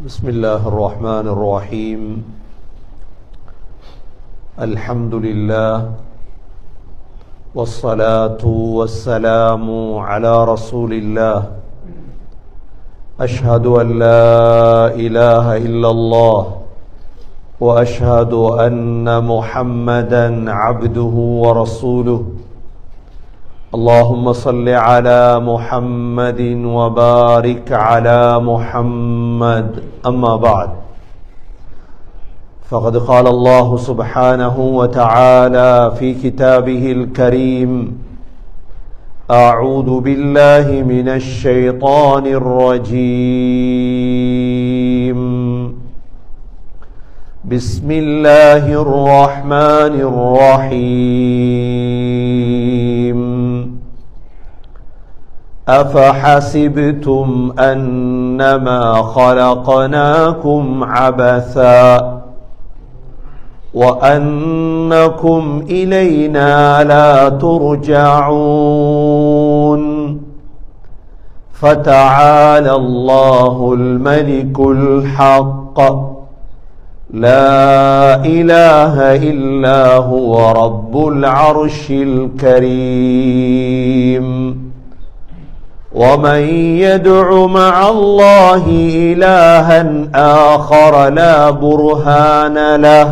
بسم الله الرحمن الرحيم. الحمد لله والصلاة والسلام على رسول الله. أشهد أن لا إله إلا الله وأشهد أن محمدا عبده ورسوله. اللهم صل على محمد وبارك على محمد. أما بعد، فقد قال الله سبحانه وتعالى في كتابه الكريم: أعوذ بالله من الشيطان الرجيم. بسم الله الرحمن الرحيم. أفحسبتم أنما خلقناكم عبثا وأنكم إلينا لا ترجعون. فتعالى الله الملك الحق، لا إله إلا هو رب العرش الكريم. ومن يدع مع الله إلها آخر لا برهان له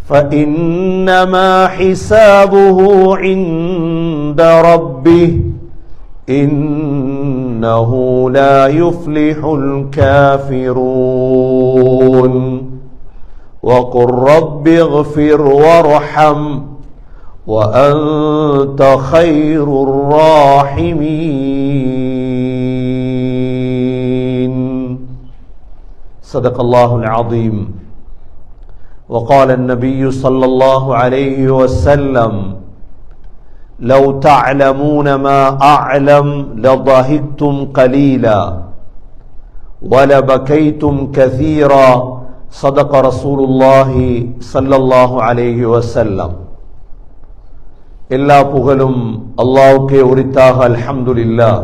فإنما حسابه عند ربه، إنه لا يفلح الكافرون. وقل رب اغفر وارحم وأنت خير الراحمين. صدق الله العظيم. وقال النبي صلى الله عليه وسلم: لو تعلمون ما أعلم لضحكتم قليلا ولبكيتم كثيرا. صدق رسول الله صلى الله عليه وسلم. எல்லா புகழும் அல்லாஹ்வுக்கே உரித்தாக. அல்ஹம்துலில்லாஹ்.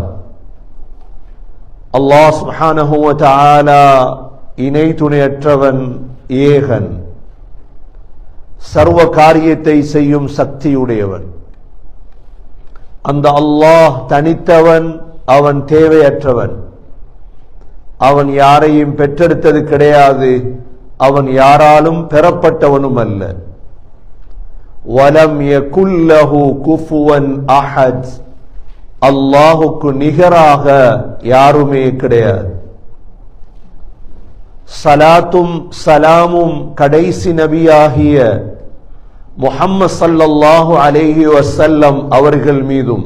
அல்லாஹ் சுப்ஹானஹு வ தஆலா இணை துணையற்றவன், ஏகன், சர்வ காரியத்தை செய்யும் சக்தியுடையவன். அந்த அல்லாஹ் தனித்தவன், அவன் தேவையற்றவன். அவன் யாரையும் பெற்றெடுத்தது கிடையாது, அவன் யாராலும் பெறப்பட்டவனும் அல்ல. வலம் யகுல் லஹு குஃபுவன் அஹத். அல்லாஹுக்கு நிகராக யாருமே கிடையாது. சலாத்தும் சலாமும் கடைசி நபியாகிய முஹம்மது ஸல்லல்லாஹு அலைஹி வஸல்லம் அவர்கள் மீதும்,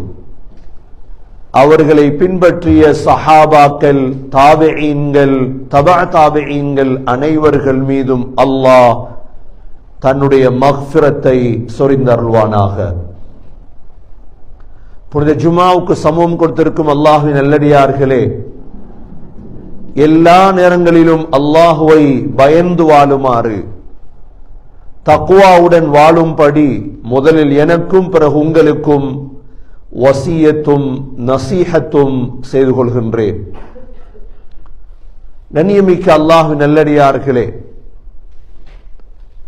அவர்களை பின்பற்றிய சஹாபாக்கள், தாபிஈன்கள், தபஅ தாபிஈன்கள் அனைவர்கள் மீதும் அல்லாஹ் தன்னுடைய மக்ஃபிரத்தை சொரிந்தருள்வானாக. புனித ஜுமாவுக்கு சமூகம் கொடுத்திருக்கும் அல்லாஹ்வின் நல்லடியார்களே, எல்லா நேரங்களிலும் அல்லாஹுவை பயந்து வாழுமாறு, தக்வாவுடன் வாழும்படி முதலில் எனக்கும் பிறகு உங்களுக்கும் வசியத்தும் நசீஹத்தும் செய்து கொள்கின்றேன். கண்ணியமிக்க அல்லாஹ்வின் நல்லடியார்களே,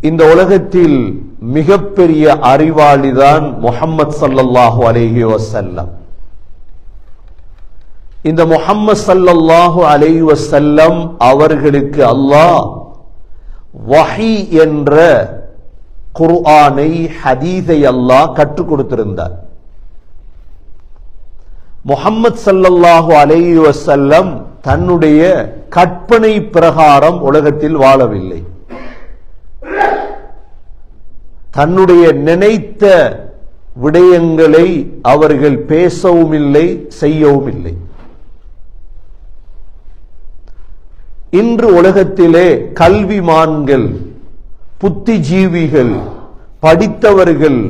இந்த உலகத்தில் மிகப்பெரிய அறிவாளிதான் முஹம்மது ஸல்லல்லாஹு அலைஹி வஸல்லம். இந்த முஹம்மது ஸல்லல்லாஹு அலைஹி வஸல்லம் அவர்களுக்கு அல்லாஹ் வஹி என்ற குர்ஆனை, ஹதீஸை அல்லாஹ் கற்றுக் கொடுத்திருந்தார். முஹம்மது ஸல்லல்லாஹு அலைஹி வஸல்லம் தன்னுடைய கற்பனை பிரகாரம் உலகத்தில் வாழவில்லை. தன்னுடைய நினைத்த விடயங்களை அவர்கள் பேசவும் இல்லை, செய்யவும் இல்லை. இன்று உலகத்திலே கல்விமான்கள், புத்திஜீவிகள், படித்தவர்கள்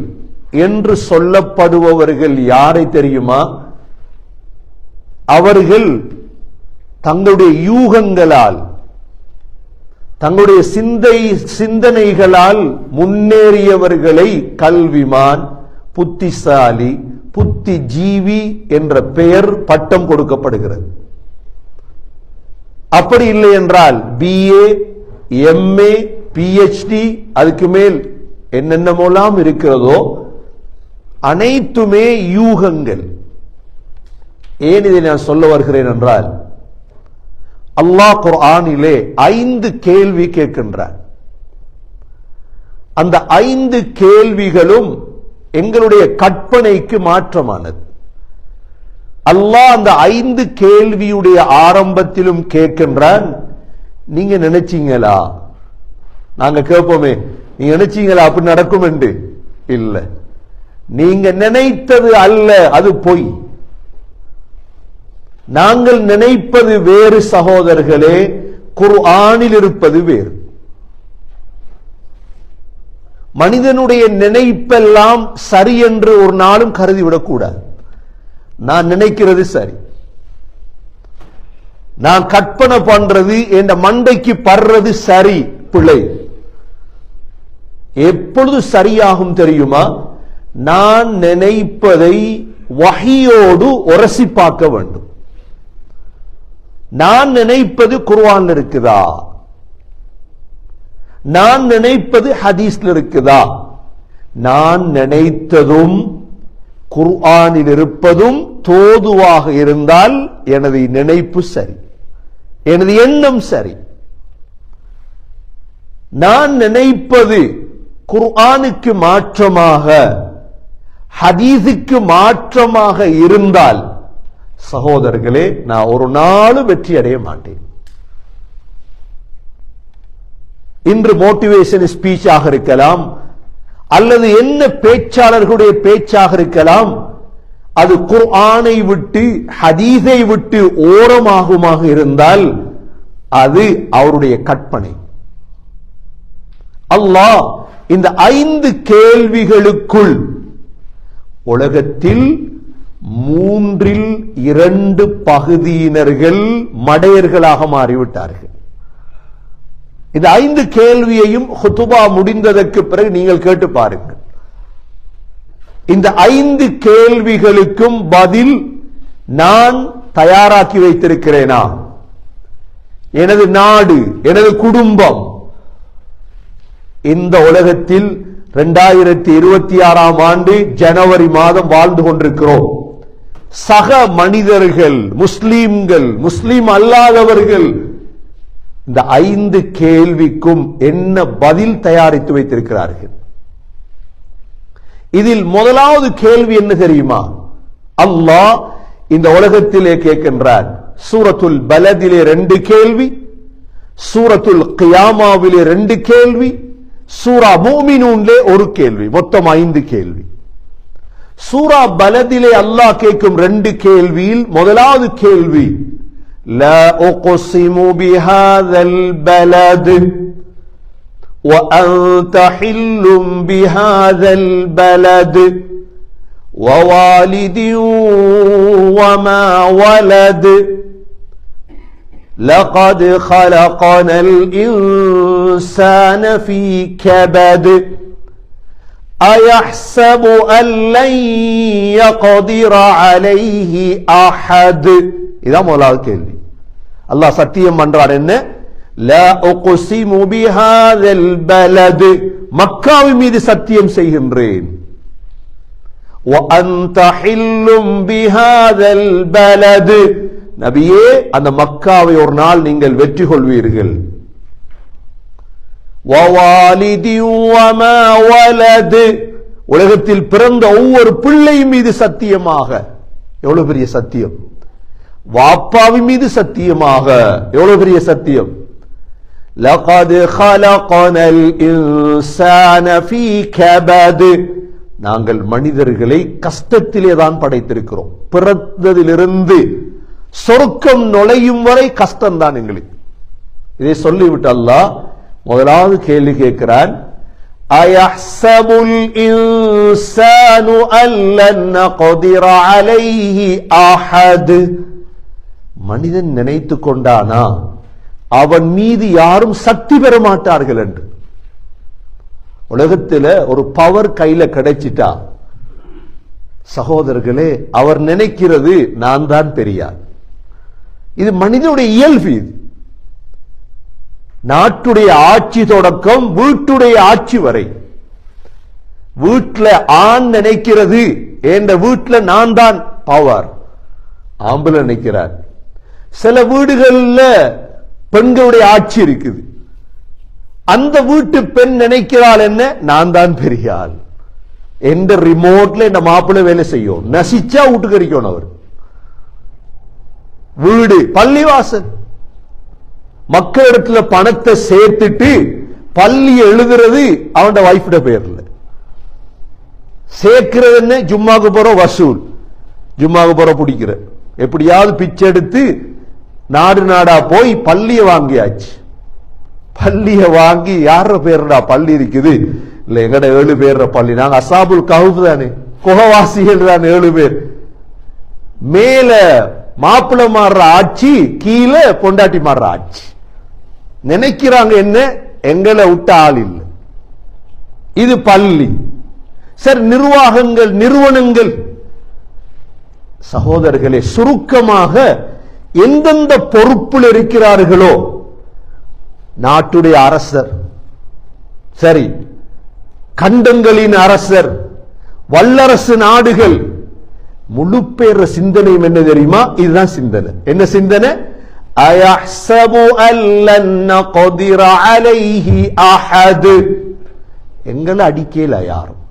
என்று சொல்லப்படுபவர்கள் யாரை தெரியுமா? அவர்கள் தங்களுடைய யூகங்களால், தங்களுடைய சிந்தனைகளால் முன்னேறியவர்களை கல்விமான், புத்திசாலி, புத்திஜீவி என்ற பெயர், பட்டம் கொடுக்கப்படுகிறது. அப்படி இல்லை என்றால் BA, MA, PhD, அதுக்கு மேல் என்னென்னமோலாம் இருக்கிறதோ அனைத்துமே யூகங்கள். ஏன் இதை நான் சொல்ல வருகிறேன் என்றால், அல்லாஹ் குர்ஆனிலே 5 கேள்வி கேட்கின்றார். அந்த 5 கேள்விகளும் எங்களுடைய கற்பனைக்கு மாற்றமானது. அல்லாஹ் அந்த 5 கேள்வியுடைய ஆரம்பத்திலும் கேட்கின்றான், நீங்க நினைச்சீங்களா? நாங்க கேட்போமே, நீங்க நினைச்சீங்களா அப்படி நடக்கும் என்று? இல்ல, நீங்க நினைத்தது அல்ல, அது பொய். நாங்கள் நினைப்பது வேறு சகோதரர்களே, குர்ஆனில் இருப்பது வேறு. மனிதனுடைய நினைப்பெல்லாம் சரி என்று ஒரு நாளும் கருதிவிடக் கூடாது. நான் நினைக்கிறது சரி, நான் கற்பனை பண்றது என் மண்டைக்கு படுறது சரி, பிழை. எப்பொழுது சரியாகும் தெரியுமா? நான் நினைப்பதை வஹியோடு உரசி பார்க்க வேண்டும். நான் நினைப்பது குர்ஆன்ல இருக்குதா? நான் நினைப்பது ஹதீஸ்ல இருக்குதா? நான் நினைத்ததும் குர்ஆனில் இருப்பதும் தோதுவாக இருந்தால் எனது நினைப்பு சரி, எனது எண்ணம் சரி. நான் நினைப்பது குர்ஆனுக்கு மாற்றமாக, ஹதீஸுக்கு மாற்றமாக இருந்தால் சகோதரர்களே, நான் ஒரு நாளும் வெற்றி அடைய மாட்டேன். இன்று மோட்டிவேஷன் ஸ்பீச்சாக இருக்கலாம், அல்லது என்ன பேச்சாளர்களுடைய பேச்சாக இருக்கலாம், அது குர்ஆனை விட்டு ஹதீஸை விட்டு ஓரமாகுமாக இருந்தால் அது அவருடைய கற்பனை. அல்லாஹ் இந்த 5 கேள்விகளுக்குள் உலகத்தில் 3/2 பகுதியினர்கள் மடையர்களாக மாறிவிட்டார்கள். இந்த 5 கேள்வியையும் ஹுதுபா முடிந்ததற்கு பிறகு நீங்கள் கேட்டு பாருங்கள். இந்த 5 கேள்விகளுக்கும் பதில் நான் தயாராக்கி வைத்திருக்கிறேனா? எனது நாடு, எனது குடும்பம், இந்த உலகத்தில் 2026ஆம் ஆண்டு ஜனவரி மாதம் வாழ்ந்து கொண்டிருக்கிறோம். சக மனிதர்கள், முஸ்லிம்கள், முஸ்லிம் அல்லாதவர்கள், இந்த 5 கேள்விக்கும் என்ன பதில் தயாரித்து வைத்திருக்கிறார்கள்? இதில் முதலாவது கேள்வி என்ன தெரியுமா? அல்லாஹ் இந்த உலகத்திலே கேட்கின்றார். சூரத்துல் பலதிலே 2 கேள்வி, சூரத்துல் கியாமாவிலே 2 கேள்வி, சூரா முஃமினூனிலே 1 கேள்வி, மொத்தம் 5 கேள்வி. சூரா பலதிலே அல்லாஹ் கேட்கும் 2 கேள்வியில் முதலாவது கேள்வி, லா உக்ஸிமு பிஹாதல் பலத் وأنت حل بهذا البلد ووالد وما ولد لقد خلقنا الإنسان في كبد أيحسب أن لن يقدر عليه أحد. இதான் முதலாவது கேள்வி. அல்லாஹ் சத்தியம் பண்றார் என்ன? லா உக்ஸிமு பிஹாதல் பலத், மக்காவின் மீது சத்தியம் செய்கின்றேன். வ அன்த ஹில்லும் பிஹாதல் பலத், நபியே அந்த மக்காவை ஒரு நாள் நீங்கள் வெற்றி கொள்வீர்கள். வ வாலிதி வமா வலத், உலகத்தில் பிறந்த ஒவ்வொரு பிள்ளை மீது சத்தியமாக. எவ்வளவு பெரிய சத்தியம்! வாப்பாவின் மீது சத்தியமாக, எவ்வளவு பெரிய சத்தியம்! لقد خلقنا الإنسان في كبد, நாங்கள் மனிதர்களை கஷ்டத்திலே தான் படைத்திருக்கிறோம். பிறந்ததிலிருந்து சொர்க்கம் நுழையும் வரை கஷ்டம்தான் எங்களுக்கு. இதை சொல்லிவிட்டு அல்லாஹ் முதலாவது கேள்வி கேட்கிறான், அயஹ்சபுல் இன்சானு அல்லன் நக்திர அலைஹி அஹத், மனிதன் நினைத்து கொண்டானா அவன் மீது யாரும் சக்தி பெற மாட்டார்கள் என்று. உலகத்தில் ஒரு பவர் கையில கிடைச்சிட்டா சகோதரர்களே, அவர் நினைக்கிறது நான் தான் பெரியார். இது மனிதனுடைய இயல்பு. நாட்டுடைய ஆட்சி தொடக்கம் வீட்டுடைய ஆட்சி வரை. வீட்டுல ஆண் நினைக்கிறது என்ற வீட்டுல நான் தான் பவர், ஆம்பளை நினைக்கிறார். சில வீடுகள்ல பெண்களுடைய ஆட்சி இருக்குது. அந்த வீட்டு பெண் நினைக்கிறாள் என்ன, நான் தான் பெரிய ஆள் என்ற ரிமோட்ல இந்த மாப்பிள்ளை வேலை செய்யும். நசிச்சா வீட்டுக்கறிக்கணும் அவர். வீடு பள்ளிவாசல், மக்களிடத்துல பணத்தை சேர்த்துட்டு பள்ளி எழுதுறது அவன் வைஃப்ட பேர்ல. சேர்க்கிறது என்ன, ஜும்மாக்கு போற வசூல், ஜும்மாக்கு போற பிடிக்கிற, எப்படியாவது பிச்சை எடுத்து நாடு நாடா போய் பள்ளிய வாங்கியாச்சு. பள்ளிய வாங்கி யார பேருடா பள்ளி இருக்குது, இல்ல எங்கட 7 பேர் பள்ளி, நாங்க அசாபுல் கஹஃப் தானே, குகவாசிகள் தான் 7 பேர். மேல மாப்பிள்ள மாறுற ஆட்சி, கீழே பொண்டாட்டி மாறுற ஆட்சி. நினைக்கிறாங்க என்ன, எங்களை விட்ட ஆள் இல்லை. இது பள்ளி. சரி, நிர்வாகங்கள், நிறுவனங்கள். சகோதரர்களே, சுருக்கமாக எந்தெந்த பொறுப்பில் இருக்கிறார்களோ, நாட்டுடைய அரசர், சரி, கண்டங்களின் அரசர், வல்லரசு நாடுகள், முழு பேர சிந்தனையும் என்ன தெரியுமா? இதுதான் சிந்தனை. என்ன சிந்தனை? அயஹ்ஸபு அல்லன் நக்திர அலைஹி அஹத். எங்களை அடிக்கல யாரும்,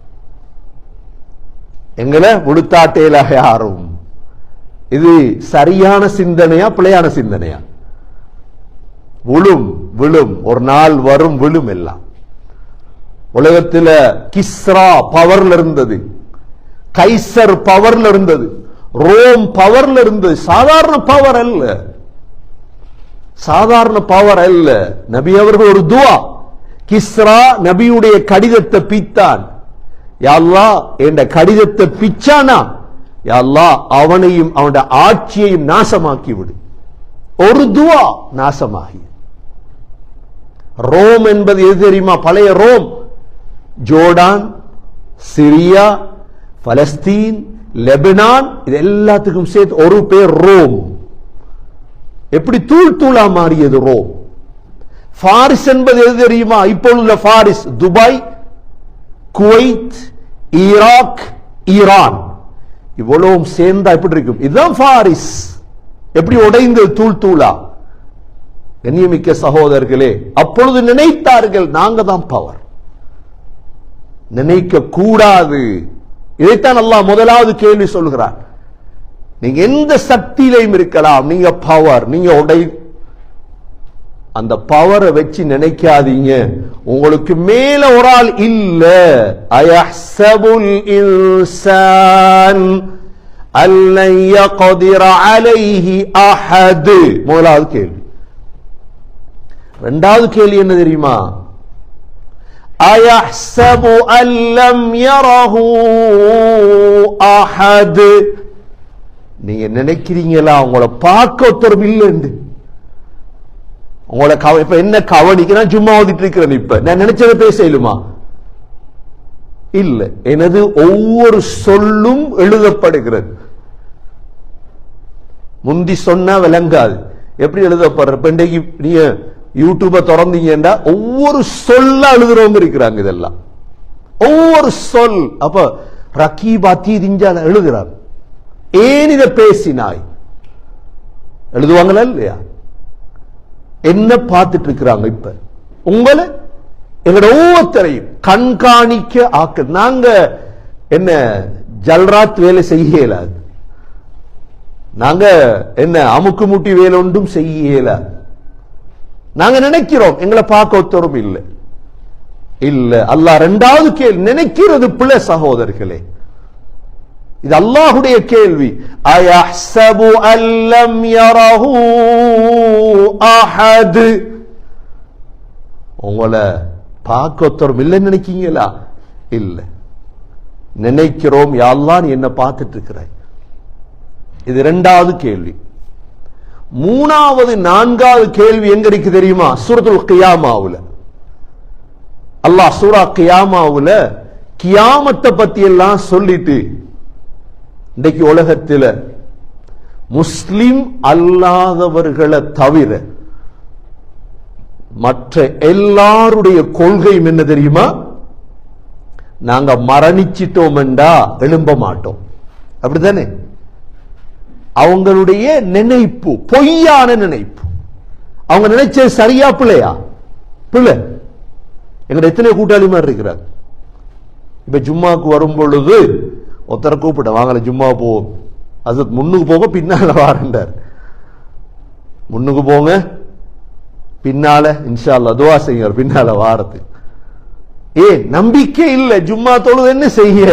எங்களை முழுத்தாட்டேல யாரும். இது சரியான சிந்தனையா பிழையான சிந்தனையா? விழும் விழும், ஒரு நாள் வரும், விழும் எல்லாம். உலகத்தில் கிஸ்ரா பவர்ல இருந்தது, கைசர் பவர்ல இருந்தது, ரோம் பவர்ல இருந்தது. சாதாரண பவர் அல்ல, சாதாரண பவர் அல்ல. நபி அவர்கள் ஒரு துவா, கிஸ்ரா நபியுடைய கடிதத்தை பித்தான். யா அல்லாஹ், என்ற கடிதத்தை பிச்சானா, யா அல்லாஹ் அவனையும் அவனுடைய ஆட்சியையும் நாசமாக்கி விடு. ஒரு துவா நாசமாகி. ரோம் என்பது எது தெரியுமா? பழைய Rome, Jordan, Syria, Palestine, Lebanon, இது எல்லாத்துக்கும் சேர்த்து ஒரு பேர் ரோம். எப்படி தூள் தூளா மாறியது ரோம். பாரிஸ் என்பது எது தெரியுமா? இப்பொழுது Paris, Dubai, Kuwait, Iraq, Iran, இவ்வளவும் சேர்ந்தா எப்படி இருக்கும்? இதுதான் பாரிஸ். எப்படி உடைந்து தூள் தூளா. கண்ணியமிக்க சகோதரர்களே, அப்பொழுது நினைத்தார்கள் நாங்க தான் பவர். நினைக்க கூடாது. இதைத்தான் அல்லாஹ் முதலாவது கேள்வி சொல்கிறார். நீங்க எந்த சக்தியிலையும் இருக்கலாம், நீங்க பவர், நீங்க உடை, அந்த பவரை வச்சு நினைக்காதீங்க உங்களுக்கு மேல ஒரு ஆள் இல்ல. அயஹ்ஸபுல் இன்சான் அல்லன் யக்திர அலைஹி அஹத். முதலாவது கேள்வி. இரண்டாவது கேள்வி என்ன தெரியுமா? அயஹ்ஸபு அல்லம் யரஹு அஹத். நீங்க நினைக்கிறீங்களா உங்களை பார்க்க ஒருத்தர் இல்லைன்னு? உங்களை இப்ப என்ன கவனிக்கிறேன், சும்மா ஓதிட்டு இருக்கிறேன், இப்ப நான் நினைச்சதை பேச இயலுமா? இல்ல. எனது ஒவ்வொரு சொல்லும் எழுதப்படுகிறது. முந்தி சொன்னா விளங்காது, எப்படி எழுதப்படுற? இப்ப இன்றைக்கு நீங்க யூடியூப திறந்தீங்கன்னா ஒவ்வொரு சொல்ல எழுதுறவங்க இருக்கிறாங்க. இதெல்லாம் ஒவ்வொரு சொல். அப்ப ரக்கீபாத்தி திஞ்சால எழுதுறாங்க. ஏன் இதை பேசினாய் எழுதுவாங்களா இல்லையா? என்ன பார்த்துட்டு இருக்கிறாங்க? இப்ப உங்களை எங்களோட ஒவ்வொருத்தரையும் கண்காணிக்க ஆக்கள். நாங்க என்ன ஜல்ராத் வேலை செய்ய இயலாது, நாங்க என்ன அமுக்கு முட்டி வேலை ஒன்றும் செய்ய இயலாது. நாங்க நினைக்கிறோம் எங்களை பார்க்க ஒருத்தரும் இல்லை. இல்ல. அல்லாஹ் இரண்டாவது கேள்வி. நினைக்கிறது பிள்ளை சகோதரர்களே, இது அல்லாஹுடைய கேள்வி. அயஹ்ஸபு அல்லம் யரஹு அஹத். உங்களை பார்க்க ஒருத்தரும் இல்லைன்னு நினைக்கீங்களா? இல்ல. நினைக்கிறோம். யா அல்லாஹ், நீ என்ன பார்த்துட்டு இருக்கிறாய். இது இரண்டாவது கேள்வி. மூணாவது நான்காவது கேள்வி எங்க இருக்கு தெரியுமா? சூரத்துல் கியாமாவுல. அல்லாஹ் சூரா கியாமாவுல கியாமத்தை பத்தி எல்லாம் சொல்லிட்டு, இன்றைக்கு உலகத்தில் முஸ்லிம் அல்லாதவர்களை தவிர மற்ற எல்லாருடைய கொள்கையும் என்ன தெரியுமா? நாங்க மரணிச்சிட்டோம் என்றா எழும்ப மாட்டோம். அப்படித்தானே? அவங்களுடைய நினைப்பு பொய்யான நினைப்பு. அவங்க நினைச்சது சரியா பிள்ளையா? பிள்ளை. எங்க எத்தனை கூட்டாளி மாதிரி இருக்கிறார். இப்ப ஜும்மாக்கு வரும் பொழுது ஒருத்தரை கூப்பிட்ட, வாங்கல ஜும்மா போ, அது முன்னுக்கு போக பின்னால வாரண்டார். முன்னுக்கு போங்க, பின்னால இன்ஷா அல்லாஹ் துஆ செய்யுங்க பின்னால வாரத்து. நம்பிக்கை இல்லை. ஜும்மா தொழுது என்ன செய்ய?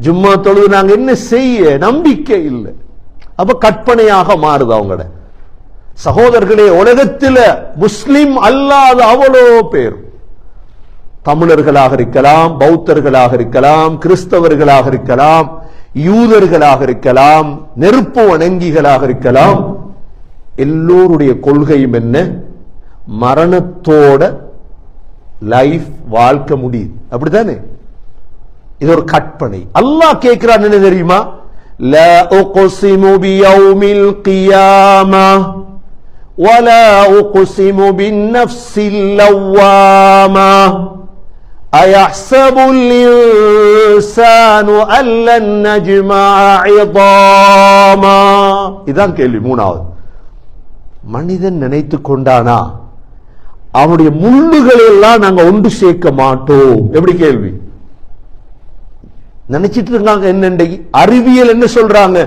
ஜும்மா தொழுது நாங்க என்ன செய்ய? நம்பிக்கை இல்லை. அப்ப கற்பனையாக மாறுது அவங்களோட. சகோதரர்களே, உலகத்தில் முஸ்லிம் அல்லாத அவ்வளோ பேர், தமிழர்களாக இருக்கலாம், பௌத்தர்களாக இருக்கலாம், கிறிஸ்தவர்களாக இருக்கலாம், யூதர்களாக இருக்கலாம், நெருப்பு வணங்கிகளாக இருக்கலாம், எல்லோருடைய கொள்கையும் என்ன? மரணத்தோட லைஃப் வாழ்க்கை முடியுது. அப்படித்தானே? இது ஒரு கற்பனை. அல்லாஹ் கேட்கிறான் என்ன தெரியுமா? லா உக்ஸிமு பியௌமில் கியாமா வலா உக்ஸிமு பின்னஃப்ஸில் லவ்வாமா அயஹ்ஸபுல் இன்சானு அல்லன் நஜ்மஅ இதாமா. இதான் கேள்வி. மூணாவது, மனிதன் நினைத்துக் கொண்டானா அவனுடைய முள்ளுகளை எல்லாம் நாங்க ஒன்று சேர்க்க மாட்டோம்? எப்படி கேள்வி? நினைச்சிட்டு இருக்காங்க. என்ன அறிவியல் என்ன சொல்றாங்க?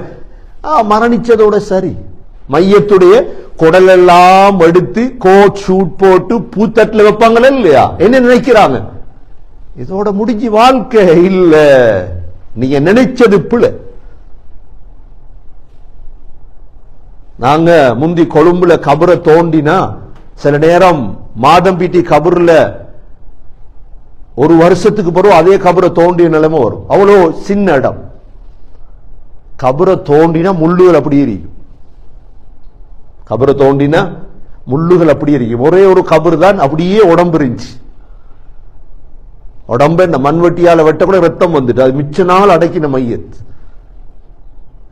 மரணிச்சதோட சரி. மையத்துடைய குடல் எல்லாம் எடுத்து கோட் ஷூட் போட்டு பூத்தட்டில் வைப்பாங்களா இல்லையா? என்ன நினைக்கிறாங்க? இதோட முடிஞ்சு வாழ்க்கை இல்ல. நீங்க நினைச்சது பிள்ளை. நாங்க முந்தி கொழும்புல கபரை தோண்டினா சில நேரம் மாதம்பீட்டி கபர்ல ஒரு வருஷத்துக்கு பிறகு அதே கபரை தோண்டிய நிலைமை வரும். அவ்வளோ சின்ன இடம். கபரை தோண்டினா முள்ளுகள் அப்படி இருக்கும். கபரை தோண்டினா முள்ளுகள் அப்படி இருக்கும். ஒரே ஒரு கபர் தான் அப்படியே உடம்பு இருந்துச்சு. உடம்ப இந்த மண்வெட்டியால வெட்ட கூட ரத்தம் வந்துட்டு அது மிச்ச நாள் அடக்கின மையத்.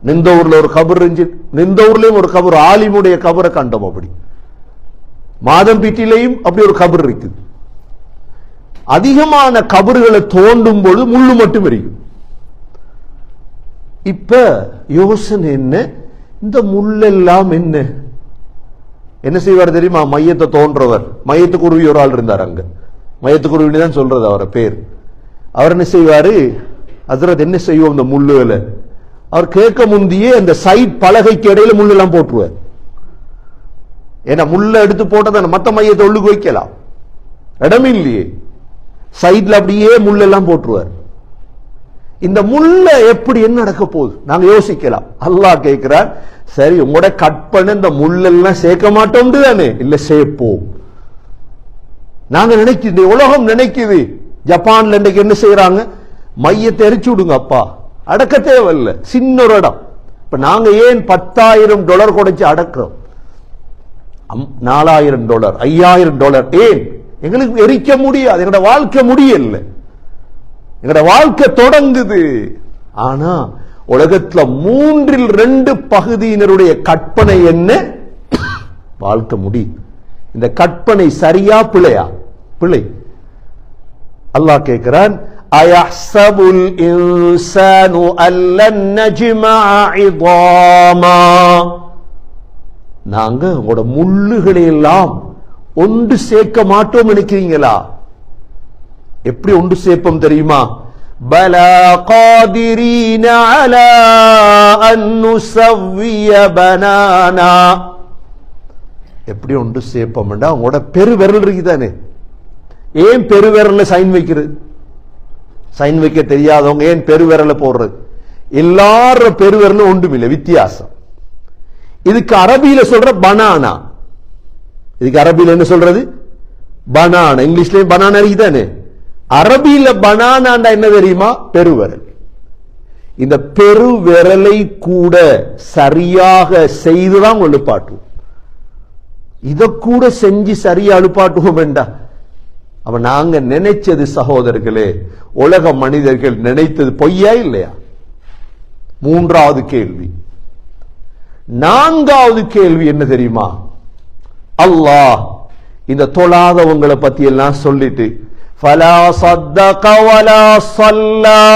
நிந்தூர்ல ஒரு கபர் இருந்துச்சு. நிந்தூர்லயும் ஒரு கபர், ஆலிமுடைய கபரை கண்டோம். அப்படி மாதம்பீட்டிலையும் அப்படி ஒரு கபர் இருக்குது. அதிகமான கபறுகளை தோண்டும் பொழுது முள்ளு மட்டும் இருக்கும். இப்ப யோசனை என்ன? இந்த முள்ளெல்லாம் என்ன என்ன செய்வார் தெரியுமா? மையத்தை தோன்றவர், மையத்துக்குருவி ஒரு ஆள் இருந்தார் அங்க. மையத்துக்குருவின்னு தான் சொல்றது அவரை பேர். அவர் என்ன செய்வாரு? ஹஸ்ரத் என்ன செய்வோம் இந்த முள்ளுகளை? அவர் கேட்க முந்தியே அந்த சைட் பலகைக்கு இடையில முள்ளு எல்லாம் போட்டுருவார். ஏன்னா முள்ள எடுத்து போட்டதை மத்த மையத்தை உள்ளுக்கு வைக்கலாம், இடம் இல்லையே. சைட்ல அப்படியே முள்ளெல்லாம் போட்டுருவார். இந்த முள்ள எப்படி என்ன நடக்க போகுது நாங்க யோசிக்கலாம். அல்லாஹ் கேட்கிறார், சரி உங்களோட கற்பனை இந்த முள்ளெல்லாம் சேர்க்க மாட்டோம் தானே? இல்ல சேர்ப்போம். நாங்க நினைக்குது, உலகம் நினைக்குது. ஜப்பான்ல இன்னைக்கு என்ன செய்யறாங்க? மையத்தை எரிச்சு விடுங்க அப்பா, அடக்க தேவையில்லை, சின்ன ஒரு இடம். இப்ப நாங்க ஏன் $10,000 கொடுத்து அடக்கிறோம்? $4,000 $5,000 ஏன்? எங்களுக்கு எரிக்க முடியாது. எங்களோட வாழ்க்கை முடியல, எங்களோட வாழ்க்கை தொடங்குது. ஆனா உலகத்துல 2/3 பகுதியினருடைய கற்பனை என்ன? வாழ்க்கை முடியும். இந்த கற்பனை சரியா பிழையா? பிழை. அல்லாஹ் கேட்கிறான், அயஹ்ஸபுல் இன்சானு அல்லன் நஜ்மஅ இதாமா. நாங்க உங்களோட முள்ளுகளை எல்லாம் ஒன்று சேர்க்க மாட்டோம் நினைக்கிறீங்களா? எப்படி ஒன்று சேர்ப்போம் தெரியுமா? பலா காதிரீன அலா அன் நுஸவ்விய பனானா. எப்படி ஒன்று சேர்ப்போம்டா, உங்களோட பெருவிரல் இருக்குதானே? ஏன் பெருவிரல்ல சைன் வைக்கிறது? சைன் வைக்க தெரியாதவங்க ஏன் பெருவிரல போடுறது? எல்லாரும் பெருவிரலும் ஒன்றுமில்லை, வித்தியாசம். இதுக்கு அரபியில சொல்ற பனானா. இதுக்கு அரபியில என்ன சொல்றது? பனானா. இங்கிலீஷ்லயும் பனானா இருக்குதானே? அரபியில பனானாண்டா என்ன தெரியுமா? பெருவிரல். இந்த பெருவிரலை கூட சரியாக செய்துதான் எழுப்பாட்டுவோம். இத கூட செஞ்சு சரியா எழுப்பாட்டுவோம் வேண்டா. அப்ப நாங்க நினைச்சது சகோதரர்களே, உலக மனிதர்கள் நினைத்தது பொய்யா இல்லையா? 3வது கேள்வி. 4வது கேள்வி என்ன தெரியுமா? அல்லாஹ் இந்த தொழாதவங்களை பத்தி எல்லாம் சொல்லிட்டு فلا صدق ولا صلى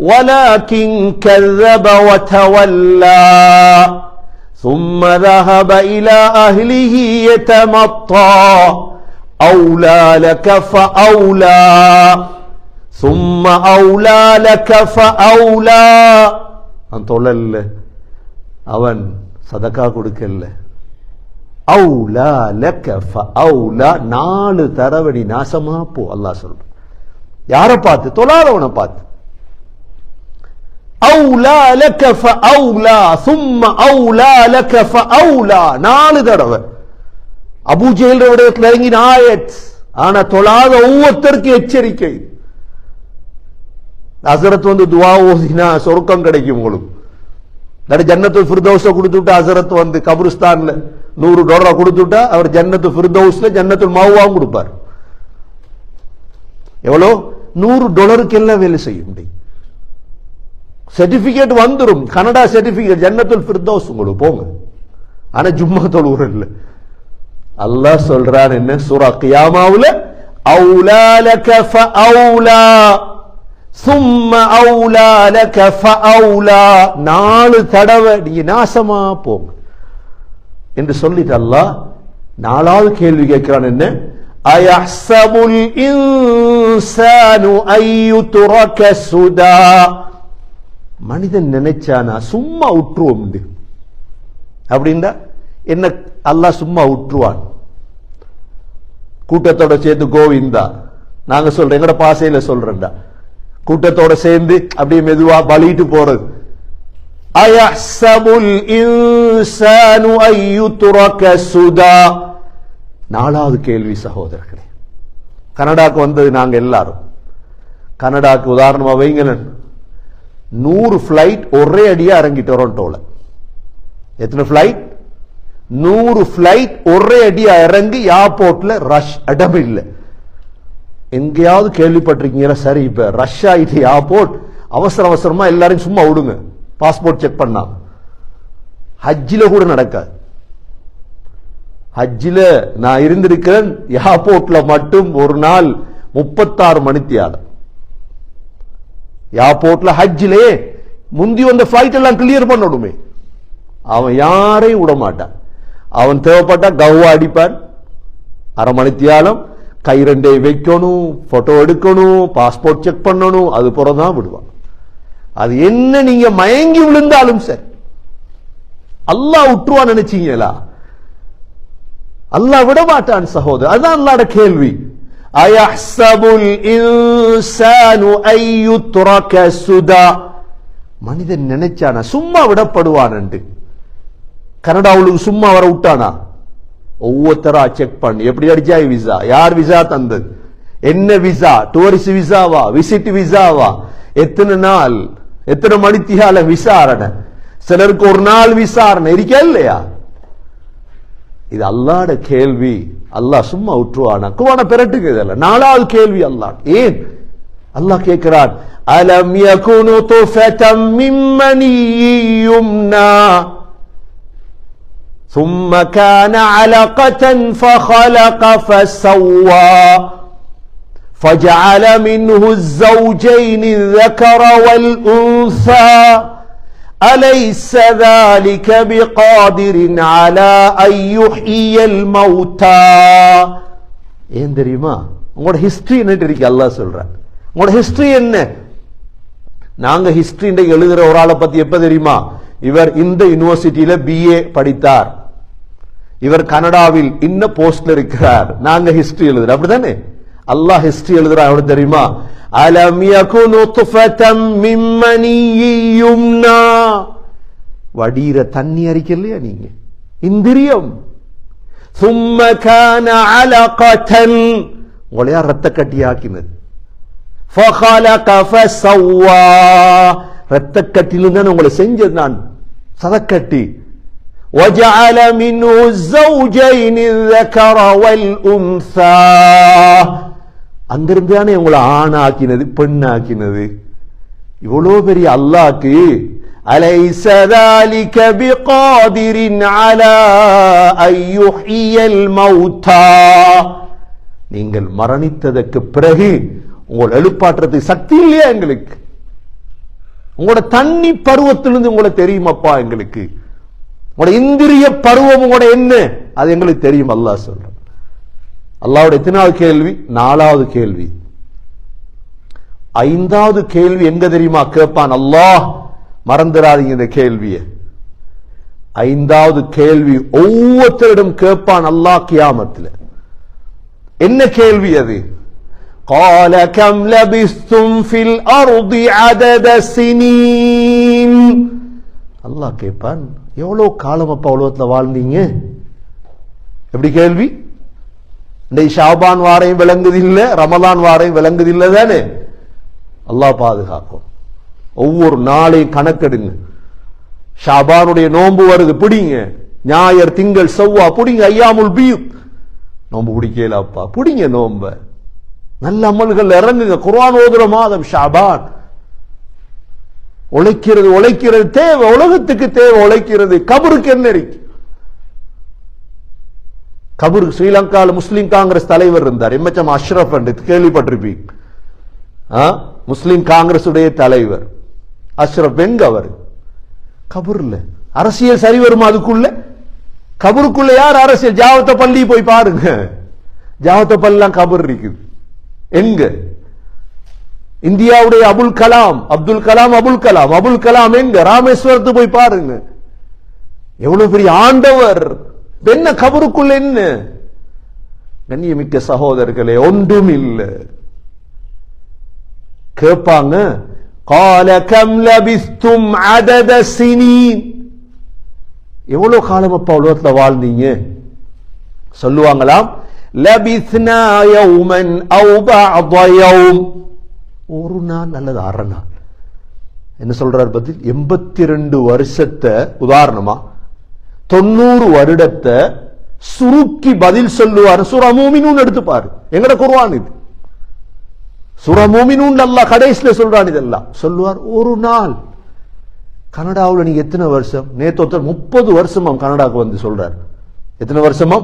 ولكن كذب وتولى ثم ذهب إلى أهله يتمطى أولى لك فأولى ثم أولى لك فأولى அவன் தொழல்ல, அவன் சதக்கா கொடுக்கல. அவுலா லக ஃபஅவுலா, 4 தடவை நீ நாசமா போ அல்லாஹ் சொல்ற. யாரை பார்த்து? தொழாதவனை பார்த்து. அவுலா லக ஃபஅவுலா ثم அவுலா லக ஃபஅவுலா, 4 தடவை. அபூ ஜஹல் விடயத்தில் இறங்கின ஆயத். ஆனா தொழாத ஒவ்வொருத்தருக்கு எச்சரிக்கை. ஹஸரத் வந்து துஆ ஓதினா சொர்க்கம் கிடைக்கும் உங்களுக்கு. ஜன்னத்துல் ஃபிர்தௌஸ கொடுத்துட்டு ஹஸரத் வந்து கபிரிஸ்தான்ல $100 கொடுத்துட்டா அவர் ஜன்னத்துல் ஃபிர்தௌஸ்ல ஜன்னத்துல் மஅவாவும் கொடுப்பார். எவ்வளோ? $100 எல்லாம் வேலை செய்ய முடியும். சர்டிபிகேட் வந்துரும், கனடா சர்டிபிகேட் ஜன்னத்துல் ஃபிர்தௌஸ் உங்களுக்கு போங்க. ஆனா ஜும்மா தொழுவுற இல்ல. அல்லாஹ் சொல்றான் என்ன? சூரா கியாமாவுல அவுலா லக ஃபஅவுலா ثم أولى لك فأولى, 4 தடவை நீங்க நாசமா போங்க என்று சொல்லிட்டு அல்லாஹ் 4வது கேள்வி கேட்கிறான். என்ன? அயஹ்சபுல் இன்சானு அய்யுத்ரக சுதா, மனிதன் நினைச்சானா சும்மா உற்றுவோம் அப்படின்னா என்ன? அல்லாஹ் சும்மா உற்றுவான்? கூட்டத்தோட சேர்த்து கோவிந்தா, நாங்க சொல்றோம் எங்கட பாசையில சொல்றேன்டா, கூட்டத்தோட சேர்ந்து அப்படியே மெதுவா பலிட்டு போறது. அயஹ்சபுல் இன்சானு அய்யுத்ரக சுதா. 4வது கேள்வி சகோதரர்களே, கனடாக்கு வந்தது நாங்க எல்லாரும். கனடாக்கு உதாரணமா வைங்களேன், 100 ஃபிளைட் ஒரே அடியா இறங்கி டொரண்டோல. எத்தனை ஃபிளைட்? 100 ஃபிளைட் ஒரே அடியா இறங்கி ஏர்போர்ட்ல ரஷ் இடம் இல்லை. எங்கேயாவது கேள்விப்பட்டிருக்கீங்களா? சரி, இப்ப ரஷ் ஆயிட்டு ஏர்போர்ட், அவசர அவசரமா எல்லாரும் சும்மா விடுங்க பாஸ்போர்ட் செக் பண்ணா. ஹஜ்ஜில கூட நடக்காது. ஹஜ்ஜில நான் இருந்திருக்கிறேன், ஏர்போர்ட்ல மட்டும் ஒரு நாள் 36 மணித்தியாலம். ஏர்போர்ட்ல ஹஜ்ஜிலே முந்தி வந்த பிளைட் எல்லாம் கிளியர் பண்ணணுமே, அவன் யாரையும் விட மாட்டான். அவன் தேவைப்பட்டா கவ்வா அடிப்பான். 1/2 மணித்தியாலம் கை 2 வைக்கணும், போட்டோ எடுக்கணும், பாஸ்போர்ட் செக் பண்ணணும், அது புறதான் விடுவான். அது என்ன நீங்க மயங்கி விழுந்தாலும் சரி அல்லாஹ் விட்டுருவான் நினைச்சீங்களா? அல்லாஹ் விட மாட்டான் சகோதரர். அதுதான் அல்லாஹ்வோட கேள்வி. அயஹ்சபுல் இன்சானு அய்யுத்ரக சுதா, மனிதன் நினைச்சானா சும்மா விடப்படுவான் என்று? கனடாவுக்கு சும்மா வர விட்டானா? ஒவ்வொருத்தரா செக் பண்ணி, எப்படி அடிச்சா விசா, யார் விசா தந்தது, என்ன விசா, டூரிஸ்ட் விசாவா, விசிட் விசாவா, எத்தனை நாள், எத்தனை மணித்தியால விசாரணை, சிலருக்கு ஒரு நாள் விசாரணை இருக்க இல்லையா? இது அல்லாஹ்வோட கேள்வி. அல்லாஹ் சும்மா விட்டுருவானா? குவான பெரட்டுக்கு இதல்ல. 4வது கேள்வி அல்லாஹ். ஏன் அல்லாஹ் கேட்கிறான்? அலம் யகுனு துஃபதம் மின் மனிய்யும்னா ثم كان علقة فخلق فسوى فجعل منه الزوجين الذكر والأنثى أليس ذلك بقادر على أن يحيي الموتى. ஏன் தெரியுமா? உங்களோட ஹிஸ்டரி என்ன இருக்கு அல்லாஹ் சொல்றான். உங்களோட ஹிஸ்டரி என்ன? நாங்க ஹிஸ்டரி எழுதுற ஒரு ஆளை பத்தி எப்ப தெரியுமா? இவர் இந்த யூனிவர்சிட்டியில BA படித்தார், இவர் கனடாவில் இன்ன போஸ்ட்ல இருக்கிறார், நாங்க ஹிஸ்டரி எழுதுறோம். அப்படிதானே? அல்லாஹ் ஹிஸ்டரி எழுதுறா. எவ்வளவு தெரியுமா? அலம் யகுனு துஃபதம் மின் மனிய்யும்னா, வடிர தண்ணி அரிக்கலையா நீங்க, இந்திரியம். ثم كان علقة, உங்களையா ரத்த கட்டியாக்கினது. فخلق فسوى, ரத்த கட்டிலும் தான் உங்களை செஞ்சது நான், சதக்கட்டி. وجعل منه الزوجين الذكر والأنثى, அங்கிருந்து தானே உங்களை ஆணாக்கினது பெண்ணாக்கினது. இவ்வளவு பெரிய அல்லாஹ்க்கு அலைஸ ذلك بقادر على ان يحيي الموتى, நீங்கள் மரணித்ததற்கு பிறகு உங்களை எழுப்பாற்றுறதுக்கு சக்தி இல்லையா எங்களுக்கு? உங்களோட தண்ணி பருவத்திலிருந்து உங்களுக்கு தெரியுமப்பா எங்களுக்கு, உங்களோட இந்திரிய பருவம் உங்களோட என்ன அது எங்களுக்கு தெரியும். அல்லாஹ் சொல்றான். அல்லாஹ்வுடைய எத்தனாவது கேள்வி? 4வது கேள்வி. 5வது கேள்வி எங்க தெரியுமா கேட்பான் அல்லாஹ்? மறந்துடாதீங்க இந்த கேள்வியை. 5வது கேள்வி ஒவ்வொருத்தரிடம் கேட்பான் அல்லாஹ் கியாமத்தில். என்ன கேள்வி அது? قال كم لبثتم في الارض عدد سنين. அல்லாஹ் கேட்பான், எவ்வளவு காலம் அப்பா உலகத்துல வாழ்ந்தீங்க? எப்படி கேள்வி? இந்த ஷாபான் வாரையும் விளங்குது இல்ல, ரமலான் வாரையும் விளங்குது இல்ல தானே? அல்லாஹ் பாதுகாக்கும். ஒவ்வொரு நாளையும் கணக்கெடுங்க. ஷாபானுடைய நோன்பு வருது, பிடிங்க. ஞாயிறு திங்கள் செவ்வா பிடிங்க. ஐயாமுல் பீத் நோன்பு பிடிக்கலப்பா, பிடிங்க நோன்ப. நல்ல அமல்கள் இறங்குங்க. குர்ஆன் ஓதுற மாதம் ஷாபான். உழைக்கிறது தேவை, உலகத்துக்கு தேவை உழைக்கிறது. கபருக்கு என்ன இருக்கு? கபருக்கு ஸ்ரீலங்காவில் முஸ்லிம் காங்கிரஸ் தலைவர் இருந்தார், எம்எச்எம் அஷ்ரப் என்று கேள்விப்பட்டிருப்பீங்க. முஸ்லிம் காங்கிரஸ் உடைய தலைவர் அஷ்ரப். எங்க அவர்? கபூர்ல. அரசியல் சரி வருமா அதுக்குள்ள? கபருக்குள்ள யார் அரசியல்? ஜாவத்த பள்ளி போய் பாருங்க, ஜாவத்த பல்லாம் கபர் இருக்குது. எங்க? இந்தியாவுடைய அபுல் கலாம் எங்க? ராமேஸ்வரத்து போய் பாருங்க. எவ்வளவு பெரிய ஆண்டவர். என்ன கபருக்குள்ள என்ன? கண்ணியமிக்க சகோதரர்களே, ஒன்றும் இல்லை. கேட்பாங்க, قال كم لبثتم عدد سنين. எவ்வளவு காலம் அப்பா உலகத்துல வாழ்ந்தீங்க? சொல்லுவாங்களாம், லபித்னா யௌமன் அவ் பஅத யௌம். ஒரு நாள் அல்லது அரை நாள். என்ன சொல்றார் பதில்? 82 வருஷத்தை உதாரணமா 90 வருடத்தை சுருக்கி பதில் சொல்லுவார். சூரா மூமினூன் எடுத்து பாரு, எங்கட குர்ஆன் இது. சூரா மூமினூன் அல்லாஹ் கடைசில சொல்றான். இதெல்லாம் சொல்லுவார். ஒரு நாள். கனடாவில் நீங்க எத்தனை வருஷம்? நேத்து 30 வருஷமா கனடாக்கு வந்து சொல்றார். எத்தனை வருஷமா?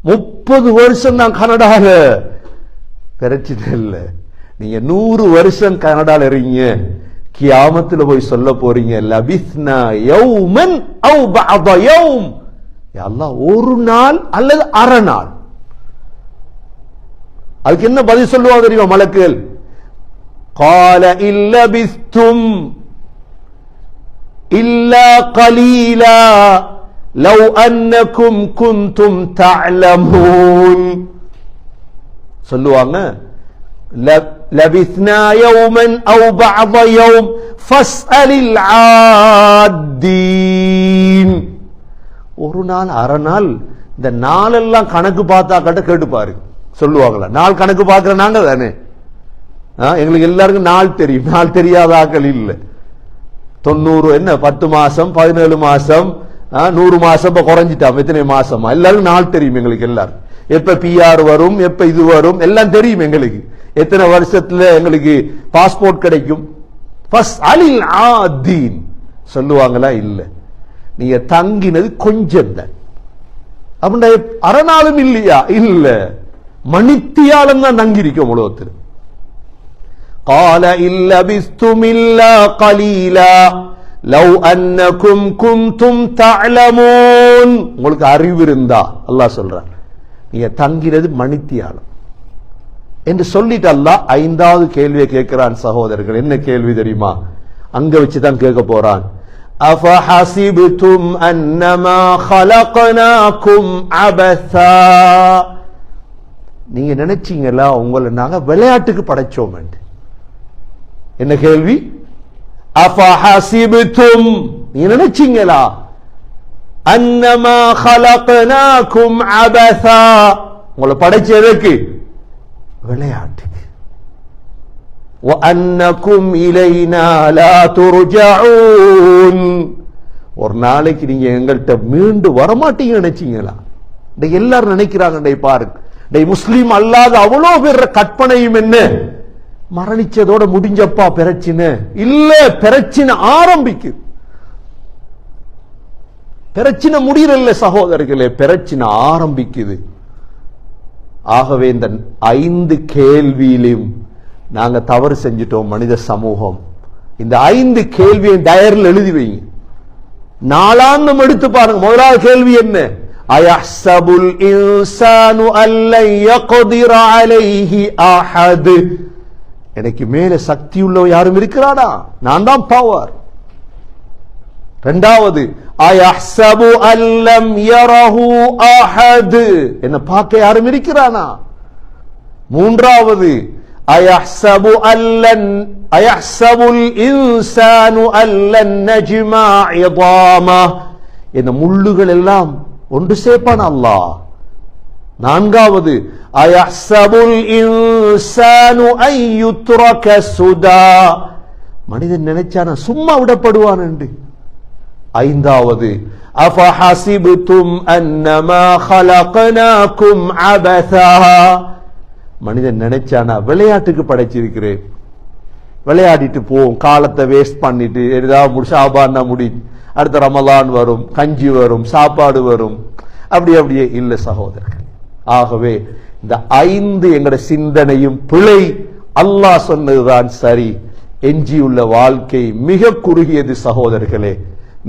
30 வருஷம் நான் கனடால. பிரச்சனை இல்ல, நீங்க 100 வருஷம் கனடால இருக்கீங்க. கியாமத்துல போய் சொல்ல போறீங்க, லபிஸ்னா யௌமன் அவ் பஅத யௌம். யா அல்லாஹ், ஒரு நாள் அல்லது அரை நாள். அதுக்கு என்ன பதில் சொல்லுவா தெரியுமா மலக்குகள்? قال إن لبثتم إلا قليلا لو أنكم كنتم تعلمون. சொல்லுவாங்க, لبثنا يوما أو بعض يوم فاسأل العادين. ஒரு நாள் அரை நாள். இந்த நாளெல்லாம் கணக்கு பார்த்தா கேட்டு பாரு. சொல்லுவாங்களா? நாள் கணக்கு பார்க்கிற நாங்க தானே. எங்களுக்கு எல்லாருக்கும் நாள் தெரியும், நாள் தெரியாத ஆக்கள் இல்லை. 90 என்ன 10 மாசம் 17 மாசம் 100 மாசம் இப்ப குறைஞ்சிட்டான். எத்தனை மாசமா? எல்லாருக்கும் நாள் தெரியும் எங்களுக்கு. எல்லாரும் எப்ப பிஆர் வரும், எப்ப இது வரும் எல்லாம் தெரியும் எங்களுக்கு. எத்தனை வருஷத்துல எங்களுக்கு பாஸ்போர்ட் கிடைக்கும். சொல்லுவாங்களா? இல்ல, நீங்க தங்கினது கொஞ்சம் தான். அப்படின்னா அரை நாளும் இல்லையா? இல்ல, மணித்தியாலம் தான் தங்கி இருக்கும் உலகத்தில். قال إن لبثتم إلا قليلا لو أنكم كنتم تعلمون. உங்களுக்கு அறிவு இருந்தா அல்லாஹ் சொல்றான், நீங்க தங்கினது மணித்தியாலம் என்று சொல்லிட்டு அல்லாஹ் 5வது கேள்வியை கேட்கிறான். சகோதரர்கள், என்ன கேள்வி தெரியுமா? அங்க வச்சுதான் கேட்க போறான். أفحسبتم أنما خلقناكم عبثا. நீங்க நினைச்சீங்களா உங்களை நாங்க விளையாட்டுக்கு படைச்சோம்? என்ன கேள்வி? அஃபஹஸிப்தும், நீங்க நினைச்சீங்களா? அன்னமா خلقناكم عبثا, உங்களை படைச்சதுக்கு விளையாட்டுக்கு. وأنكم إلينا لا ترجعون. ஒரு நாளைக்கு நீங்க எங்கள்கிட்ட மீண்டு வரமாட்டீங்க நினைச்சீங்களா? எல்லாரும் நினைக்கிறாங்க. பாருங்க, முஸ்லீம் அல்லாத அவ்வளோ பேர் கற்பனையும் என்ன, மரணிச்சதோட முடிஞ்சப்பா பிரச்சனை இல்ல, பிரச்சனை ஆரம்பிக்குது. பிரச்சனை முடியல சகோதரர்களே, பிரச்சனை ஆரம்பிக்குது. ஆகவே இந்த 5 கேள்வியிலும் நாங்க தவறு செஞ்சிட்டோம் மனித சமூகம். இந்த 5 கேள்வியை டயரில் எழுதி வைங்க. 4 எடுத்து பாருங்க. முதலாவது கேள்வி என்ன? அயஹ்சபுல் இன்சானு அல்லன் யக்திர அலைஹி அஹத். எனக்கு மேல சக்தி உள்ள யாரும் இருக்கிறானா? நான் தான் பவர். இரண்டாவது அயஹ்சபு அல்லம் யரஹு அஹத். என்ன பார்க்க யாரும் இருக்கிறானா? மூன்றாவது அயஹ்சபுல் இன்சானு அல்லன் நஜ்மா இதாமா. என்ன முள்ளுகள் எல்லாம் ஒன்று சேர்ப்பான் அல்லாஹ். நான்காவது அயஹ்சபுல் இன்சானு அன் யுத்ரக சுதா. மனிதன் நினைச்சானா சும்மா விடப்படுவான் என்று. ஐந்தாவது அஃபஹஸிப்தும் அன்னமா خلقناكم عبثا. மனிதன் நினைச்சானா விளையாட்டுக்கு படைச்சிருக்கிறேன், விளையாடிட்டு போவோம், காலத்தை வேஸ்ட் பண்ணிட்டு ஏதாவது ஷாபான்னா முடி, அடுத்த ரமலான் வரும், கஞ்சி வரும், சாப்பாடு வரும், அப்படியே இல்ல சகோதரர்கள். ஆகவே இந்த 5 எங்கட சிந்தனையும் பிழை. அல்லாஹ் சொன்னதுதான் சரி. எஞ்சியுள்ள வாழ்க்கை மிக குறுகியது சகோதரர்களே,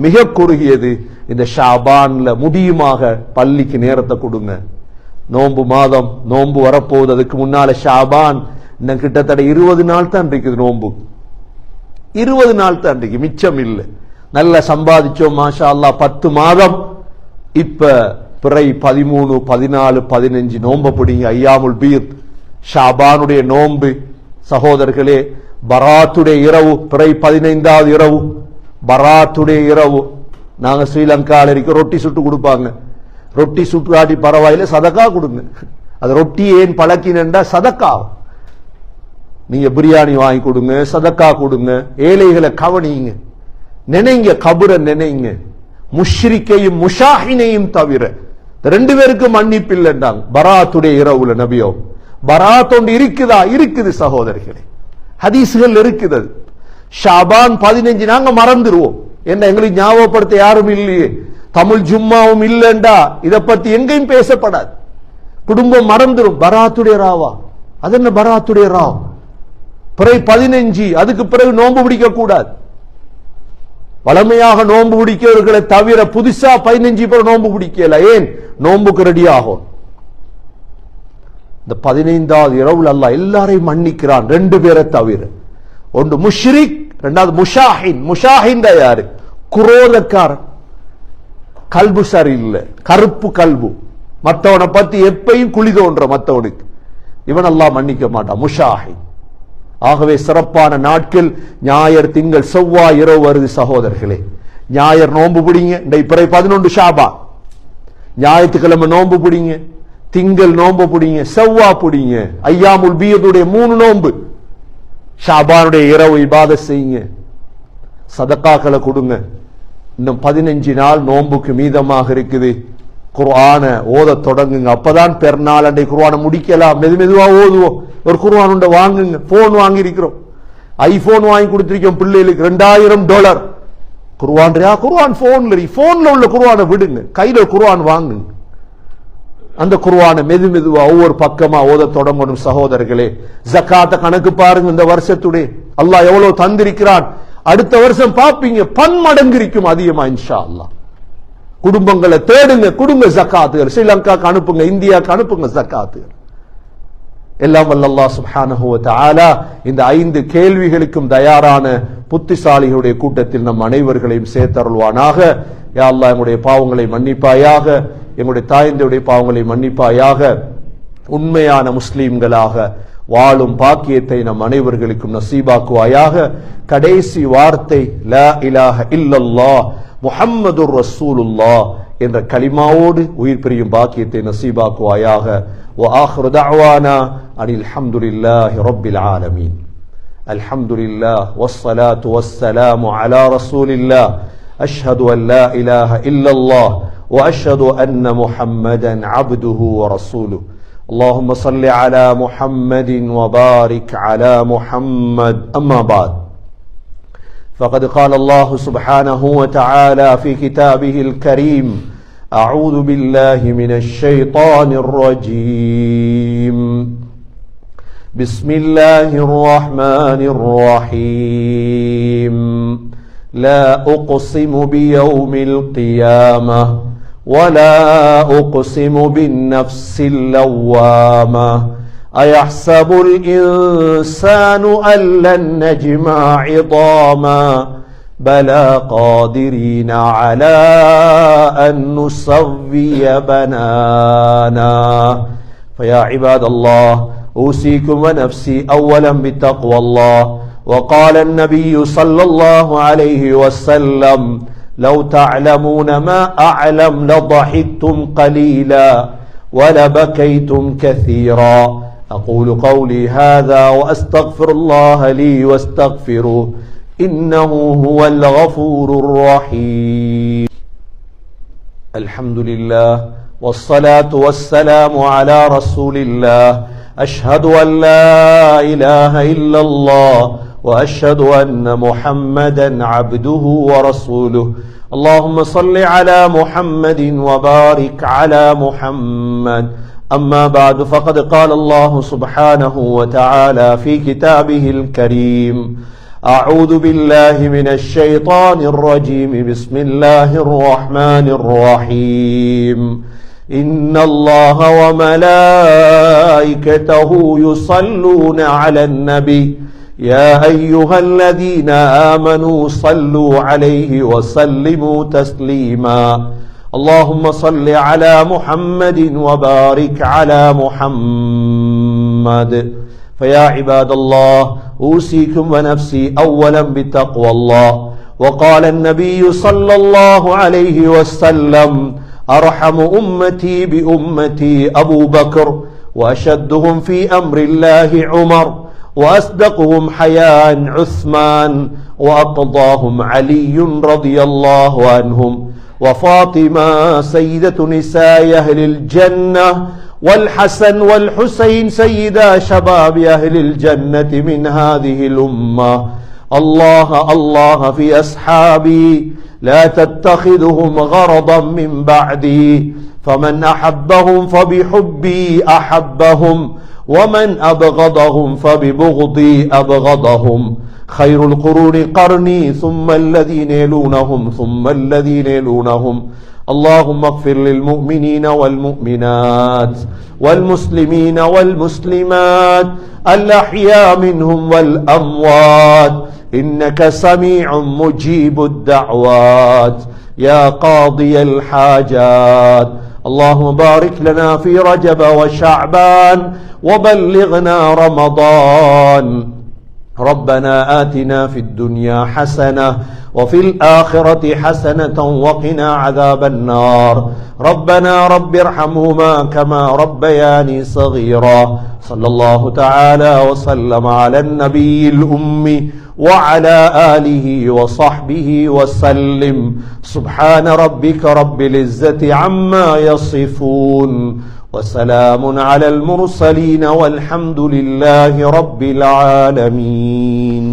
மிக குறுகியது. இந்த ஷாபான்ல முடியுமாக பள்ளிக்கு நேரத்தை கொடுங்க. நோன்பு மாதம், நோன்பு வரப்போகுது. அதுக்கு முன்னால ஷாபான் இன்னும் கிட்டத்தட்ட 20 நாள் தான் இருக்குது. நோன்பு 20 நாள் தான் இருக்கு, மிச்சம் இல்லை. நல்ல சம்பாதிச்சோம் மாஷா அல்லாஹ் 10 மாதம். இப்ப பிறை 13, 14, 15 நோன்பு பிடிங்க. ஐயாமுல் பீத் ஷாபானுடைய நோன்பு சகோதரர்களே. பராத்துடைய இரவு பிறை 15வது இரவு, பராத்துடைய இரவு. நாங்க ஸ்ரீலங்கால இருக்க ரொட்டி சுட்டு கொடுப்பாங்க. ரொட்டி சுட்டு காட்டி பரவாயில்ல, சதக்கா கொடுங்க. அது ரொட்டி ஏன் பழக்கினண்டா சதக்கா. நீங்க பிரியாணி வாங்கி கொடுங்க, சதக்கா கொடுங்க, ஏழைகளை கவனிங்க, நினைங்க, கபுர நினைங்க. முஷ்ரிக்கையும் முஷாஹினையும் தவிர 2 பேருக்கும் மன்னிப்பு இல்லைன்றாங்க பராத்துடைய இரவுல நபியோ. பராத் ஒன்று இருக்குதா? இருக்குது சகோதரர்களே, ஹதீஸ்கள் இருக்குது. ஷாபான் 15 நாங்க மறந்துடுவோம். என்ன எங்களுக்கு ஞாபகப்படுத்த யாரும் இல்லையே, தமிழ் ஜும்மாவும் இல்லைண்டா இதை பத்தி எங்கேயும் பேசப்படாது. குடும்பம் மறந்துடும். பராத்துடைய ராவா? அது என்ன பராத்துடைய ராவ்? பிறை 15, அதுக்கு பிறகு நோன்பு பிடிக்க கூடாது. வளமையாக நோன்பு பிடிக்கிறவர்களை தவிர புதுசா 15 பிறகு நோன்பு பிடிக்கல. ஏன்? நோன்புக்கு ரெடி ஆகும். இந்த 15வது இரவுல அல்லாஹ் எல்லாரையும் மன்னிக்கிறான், 2 பேரை தவிர. ஒன்று முஷ்ரிக், இரண்டாவது முஷாஹின். முஷாஹின் யாரு? குரோதக்காரன், கல்பு சரியில்லை, கருப்பு கல்பு, மற்றவனை பத்தி எப்பையும் குழி தோன்ற மற்றவனுக்கு, இவன் அல்லாஹ் மன்னிக்க மாட்டான், முஷாஹின். ஆகவே சிறப்பான நாட்கள் ஞாயிறு, திங்கள், செவ்வாய் இரவு வருது சகோதரர்களே. ஞாயிறு நோன்பு பிடிங்க. பிறை 11 ஷாபான். ஞாயிற்றுக்கிழமை நோன்பு பிடிங்க, திங்கள் நோன்பு பிடிங்க, செவ்வா பிடிங்க. ஐயாமுல் பீதுடைய 3 நோன்பு. ஷாபானுடைய இரவு இபாதத் செய்யுங்க, சதக்காக்களை கொடுங்க. இன்னும் 15 நாள் நோன்புக்கு மீதமாக இருக்குது. குர்ஆனை ஓத தொடங்குங்க. அப்பதான் பெருநாள் அன்றைய குர்ஆனை முடிக்கலாம். மெதுவா ஓதுவோம். ஒரு குர்ஆன் உண்ட வாங்குங்க. போன் வாங்கி இருக்கிறோம், ஐபோன் வாங்கி கொடுத்திருக்கோம் பிள்ளைகளுக்கு $2000. குர்ஆன் குர்ஆன் போன்ல உள்ள குர்ஆனை விடுங்க, கையில குர்ஆன் வாங்குங்க. அந்த குர்ஆனை மெதுவா ஒவ்வொரு பக்கமா ஓத தொடங்கணும் சகோதரர்களே. ஜகாத்த கணக்கு பாருங்க. இந்த வருஷத்துடைய அல்லாஹ் எவ்வளவு தந்திருக்கிறான். அடுத்த வருஷம் பாப்பீங்க, பன்மடங்கு இருக்கும் அதிகமா இன்ஷா அல்லாஹ். குடும்பங்களை தேடுங்க, கொடுங்க ஜகாத்துகள். ஸ்ரீலங்காக்கு அனுப்புங்க, இந்தியாவுக்கு அனுப்புங்க ஜகாத்துகள். எல்லாம் வல்ல அல்லாஹ் சுப்ஹானஹு வ தஆலா இந்த 5 கேள்விகளுக்கும் தயாரான புத்திசாலிகளுடைய கூட்டத்தில் நம் அனைவர்களையும் சேர்த்தருள்வானாக. யா அல்லாஹ் எங்களுடைய பாவங்களை மன்னிப்பாயாக, எங்களுடைய தாய்ந்தருடைய பாவங்களை மன்னிப்பாயாக. உண்மையான முஸ்லீம்களாக வாழும் பாக்கியத்தை நம் அனைவர்களுக்கும் நசீபாக்குவாயாக. கடைசி வார்த்தை லா இலாஹ இல்லல்லாஹ் முஹம்மதுர் ரசூலுல்லாஹ் என்ற கலிமாவோடு உயிர் பிரியும் பாக்கியத்தை நசீபாக்குவாயாக. வ ஆகிரு தஅவானா அனில் ஹம்துலில்லாஹி ரப்பில் ஆலமீன். அல்ஹம்துலில்லாஹ் வஸ்ஸலாத்து வஸ்ஸலாமு அலா ரசூலில்லாஹ். அஷ்ஹது அன் லா இலாஹ இல்லல்லாஹ் வ அஷ்ஹது அன்ன முஹம்மதன் அப்துஹு வ ரசூலுஹு. اللهم صل على محمد وبارك على محمد. أما بعد، فقد قال الله سبحانه وتعالى في كتابه الكريم: أعوذ بالله من الشيطان الرجيم. بسم الله الرحمن الرحيم. لا أقسم بيوم القيامة ولا أقسم بالنفس اللوامة أيحسب الإنسان أن لن نجمع عظاما بلى قادرين على أن نسوي بنانا. فيا عباد الله، أوصيكم ونفسي أولا بتقوى الله. وقال النبي صلى الله عليه وسلم: لو تعلمون ما أعلم لضحكتم قليلا ولبكيتم كثيرا. أقول قولي هذا وأستغفر الله لي واستغفروه إنه هو الغفور الرحيم. الحمد لله والصلاة والسلام على رسول الله. أشهد أن لا إله إلا الله وأشهد أن محمدا عبده ورسوله. اللهم صل على محمد وبارك على محمد. أما بعد، فقد قال الله سبحانه وتعالى في كتابه الكريم: أعوذ بالله من الشيطان الرجيم. بسم الله الرحمن الرحيم. إن الله وملائكته يصلون على النبي يا أيها الذين آمنوا صلوا عليه وسلموا تسليما. اللهم صل على محمد وبارك على محمد. فيا عباد الله، أوصيكم ونفسي أولا بتقوى الله. وقال النبي صلى الله عليه وسلم: أرحم أمتي بأمتي أبو بكر، وأشدهم في أمر الله عمر، وأصدقهم حياء عثمان، وأقضاهم علي رضي الله عنهم، وفاطمة سيدة نساء أهل الجنة، والحسن والحسين سيدا شباب أهل الجنة من هذه الأمة. الله الله في أصحابي، لا تتخذهم غرضا من بعدي، فمن أحبهم فبحبي أحبهم، ومن أبغضهم فببغضي أبغضهم. خير القرون قرني، ثم الذين يلونهم ثم الذين يلونهم. اللهم اغفر للمؤمنين والمؤمنات والمسلمين والمسلمات الأحياء منهم والأموات، إنك سميع مجيب الدعوات يا قاضي الحاجات. اللهم بارك لنا في رجب وشعبان وبلغنا رمضان. ربنا آتنا في الدنيا حسنة وفي الآخرة حسنة وقنا عذاب النار. ربنا رب ارحمهما كما ربياني صغيرا. صلى الله تعالى وسلم على النبي الأمي وعلى آله وصحبه وسلم. سبحان ربك رب العزة عما يصفون، وسلام على المرسلين، والحمد لله رب العالمين.